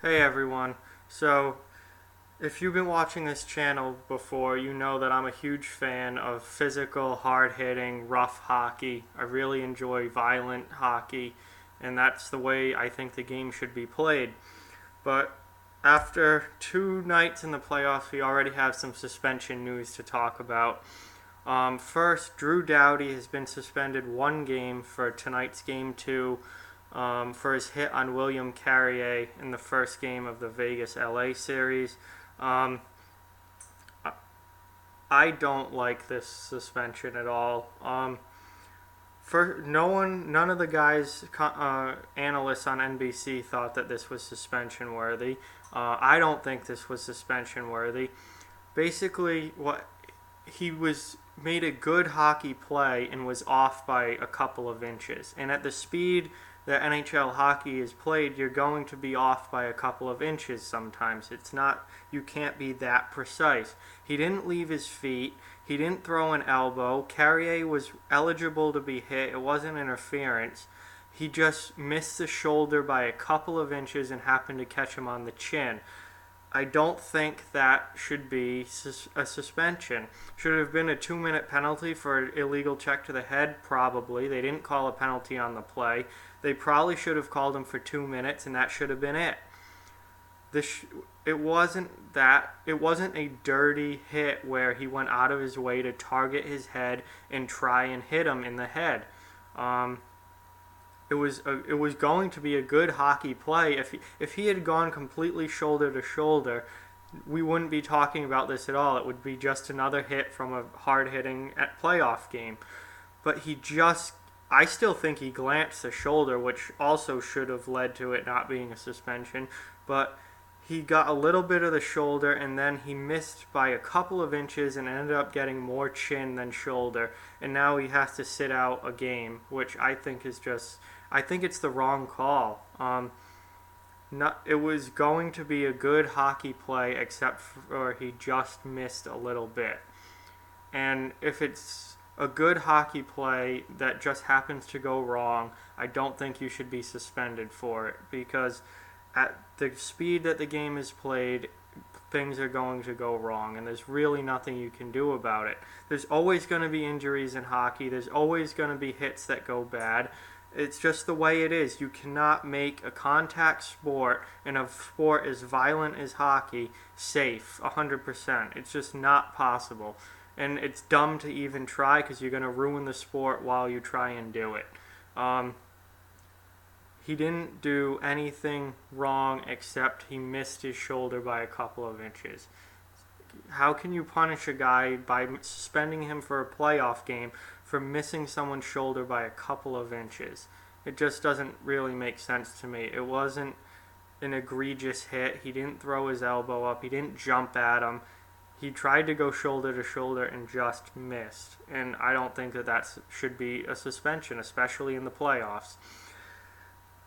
Hey everyone. So, if you've been watching this channel before, you know that I'm a huge fan of physical, hard hitting, rough hockey. I really enjoy violent hockey, and that's the way I think the game should be played. But after two nights in the playoffs, we already have some suspension news to talk about. First, Drew Doughty has been suspended one game for tonight's game two for his hit on William Carrier in the first game of the Vegas LA series. Um, I don't like this suspension at all. None of the guys, analysts on NBC thought that this was suspension worthy. I don't think this was suspension worthy. Basically, what he was made a good hockey play and was off by a couple of inches. And at the speed that NHL hockey is played, you're going to be off by a couple of inches sometimes. It's not, you can't be that precise. He didn't leave his feet. He didn't throw an elbow. Carrier was eligible to be hit. It wasn't interference. He just missed the shoulder by a couple of inches and happened to catch him on the chin. I don't think that should be a suspension. Should it have been a 2-minute penalty for an illegal check to the head? Probably. They didn't call a penalty on the play. They probably should have called him for 2 minutes, and that should have been it. It wasn't that. It wasn't a dirty hit where he went out of his way to target his head and try and hit him in the head. It was going to be a good hockey play. If he had gone completely shoulder to shoulder, we wouldn't be talking about this at all. It would be just another hit from a hard hitting playoff game. But I still think he glanced the shoulder, which also should have led to it not being a suspension. But he got a little bit of the shoulder, and then he missed by a couple of inches and ended up getting more chin than shoulder. And now he has to sit out a game, which I think it's the wrong call. It was going to be a good hockey play, except for he just missed a little bit. And if it's a good hockey play that just happens to go wrong, I don't think you should be suspended for it, because at the speed that the game is played, things are going to go wrong, and there's really nothing you can do about it. There's always going to be injuries in hockey. There's always going to be hits that go bad. It's just the way it is. You cannot make a contact sport and a sport as violent as hockey safe 100%. It's just not possible. And it's dumb to even try, because you're going to ruin the sport while you try and do it. He didn't do anything wrong except he missed his shoulder by a couple of inches. How can you punish a guy by suspending him for a playoff game for missing someone's shoulder by a couple of inches? It just doesn't really make sense to me. It wasn't an egregious hit. He didn't throw his elbow up. He didn't jump at him. He tried to go shoulder to shoulder and just missed. And I don't think that should be a suspension, especially in the playoffs.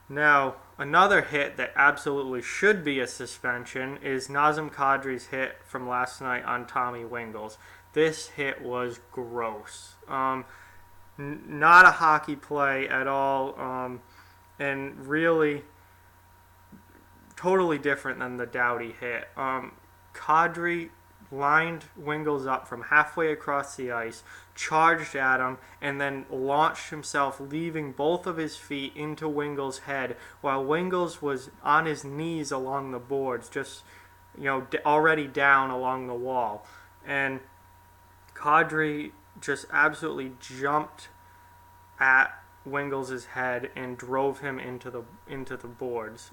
Now, another hit that absolutely should be a suspension is Nazem Kadri's hit from last night on Tommy Wingels. This hit was gross. Not a hockey play at all, and really totally different than the Doughty hit. Kadri lined Wingels up from halfway across the ice, charged at him, and then launched himself, leaving both of his feet into Wingels' head, while Wingels was on his knees along the boards, just already down along the wall. And Kadri just absolutely jumped at Wingels' head and drove him into the boards.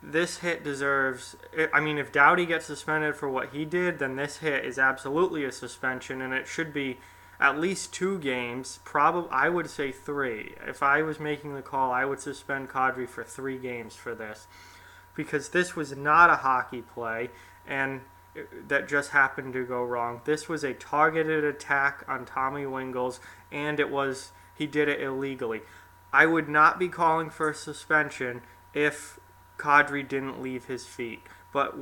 This hit deserves... if Doughty gets suspended for what he did, then this hit is absolutely a suspension, and it should be at least 2 games. Probably, I would say 3. If I was making the call, I would suspend Kadri for 3 games for this, because this was not a hockey play, and that just happened to go wrong. This was a targeted attack on Tommy Wingels, and he did it illegally. I would not be calling for a suspension if Kadri didn't leave his feet. But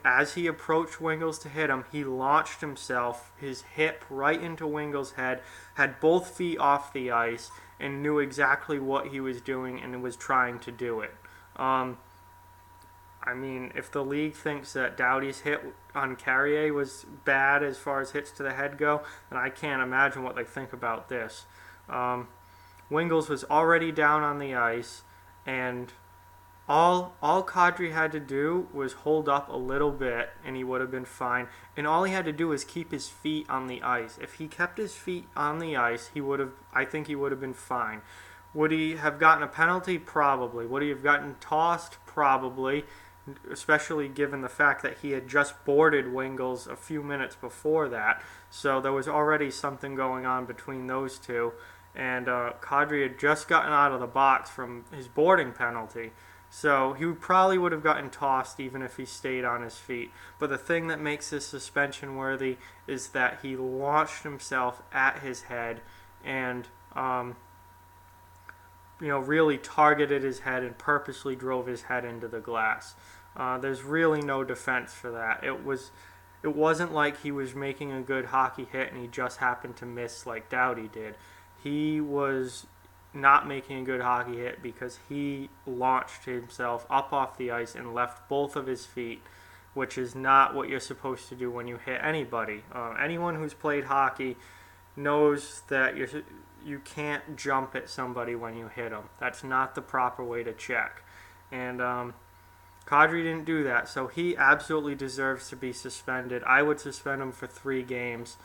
as he approached Wingels to hit him, he launched himself, his hip right into Wingels' head, had both feet off the ice, and knew exactly what he was doing and was trying to do it. I mean, if the league thinks that Doughty's hit on Carrier was bad as far as hits to the head go, then I can't imagine what they think about this. Wingles was already down on the ice, and all Kadri had to do was hold up a little bit, and he would have been fine. And all he had to do was keep his feet on the ice. If he kept his feet on the ice, I think he would have been fine. Would he have gotten a penalty? Probably. Would he have gotten tossed? Probably, especially given the fact that he had just boarded Wingles a few minutes before that. So there was already something going on between those two. And Kadri had just gotten out of the box from his boarding penalty. So he probably would have gotten tossed even if he stayed on his feet. But the thing that makes this suspension worthy is that he launched himself at his head and really targeted his head and purposely drove his head into the glass. There's really no defense for that. It wasn't like he was making a good hockey hit and he just happened to miss like Doughty did. He was not making a good hockey hit because he launched himself up off the ice and left both of his feet, which is not what you're supposed to do when you hit anybody. Anyone who's played hockey knows that you can't jump at somebody when you hit them. That's not the proper way to check. And Kadri didn't do that, so he absolutely deserves to be suspended. I would suspend him for 3 games.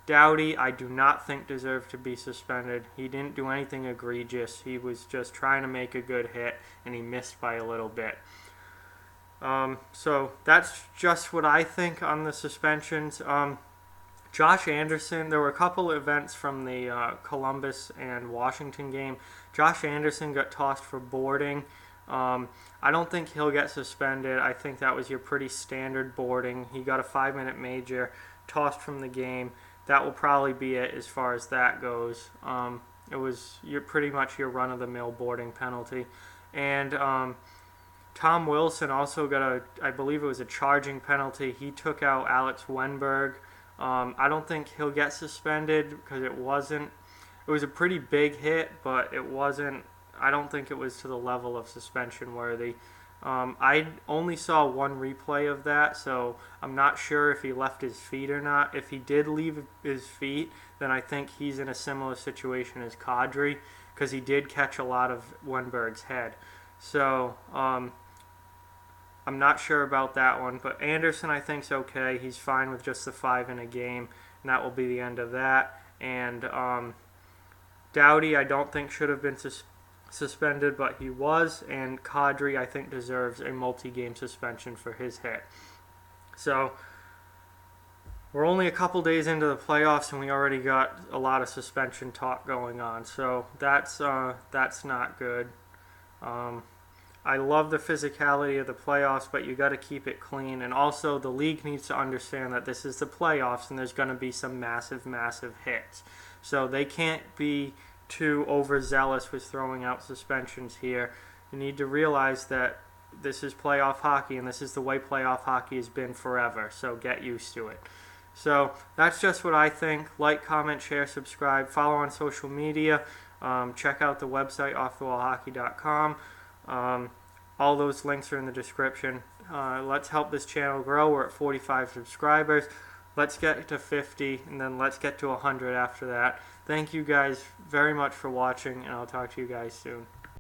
Doughty, I do not think deserved to be suspended. He didn't do anything egregious. He was just trying to make a good hit, and he missed by a little bit. So that's just what I think on the suspensions. Josh Anderson, there were a couple events from the Columbus and Washington game. Josh Anderson got tossed for boarding. I don't think he'll get suspended. I think that was your pretty standard boarding. He got a 5-minute major, tossed from the game. That will probably be it as far as that goes. It was pretty much your run-of-the-mill boarding penalty. And Tom Wilson also got I believe it was a charging penalty. He took out Alex Wenberg. I don't think he'll get suspended because it was a pretty big hit, but it wasn't, I don't think it was to the level of suspension worthy. I only saw one replay of that, so I'm not sure if he left his feet or not. If he did leave his feet, then I think he's in a similar situation as Kadri, because he did catch a lot of Wenberg's head. So I'm not sure about that one, but Anderson I think's okay. He's fine with just the 5 in a game, and that will be the end of that. And Doughty I don't think should have been suspended, but he was, and Kadri I think deserves a multi-game suspension for his hit. So we're only a couple days into the playoffs and we already got a lot of suspension talk going on, so that's not good. I love the physicality of the playoffs, but you got to keep it clean, and also the league needs to understand that this is the playoffs and there's going to be some massive hits, so they can't be too overzealous with throwing out suspensions here. You need to realize that this is playoff hockey and this is the way playoff hockey has been forever, so get used to it. So that's just what I think. Like, comment, share, subscribe, follow on social media, check out the website offthewallhockey.com. All those links are in the description. Let's help this channel grow. We're at 45 subscribers. Let's get to 50, and then let's get to 100 after that. Thank you guys very much for watching, and I'll talk to you guys soon.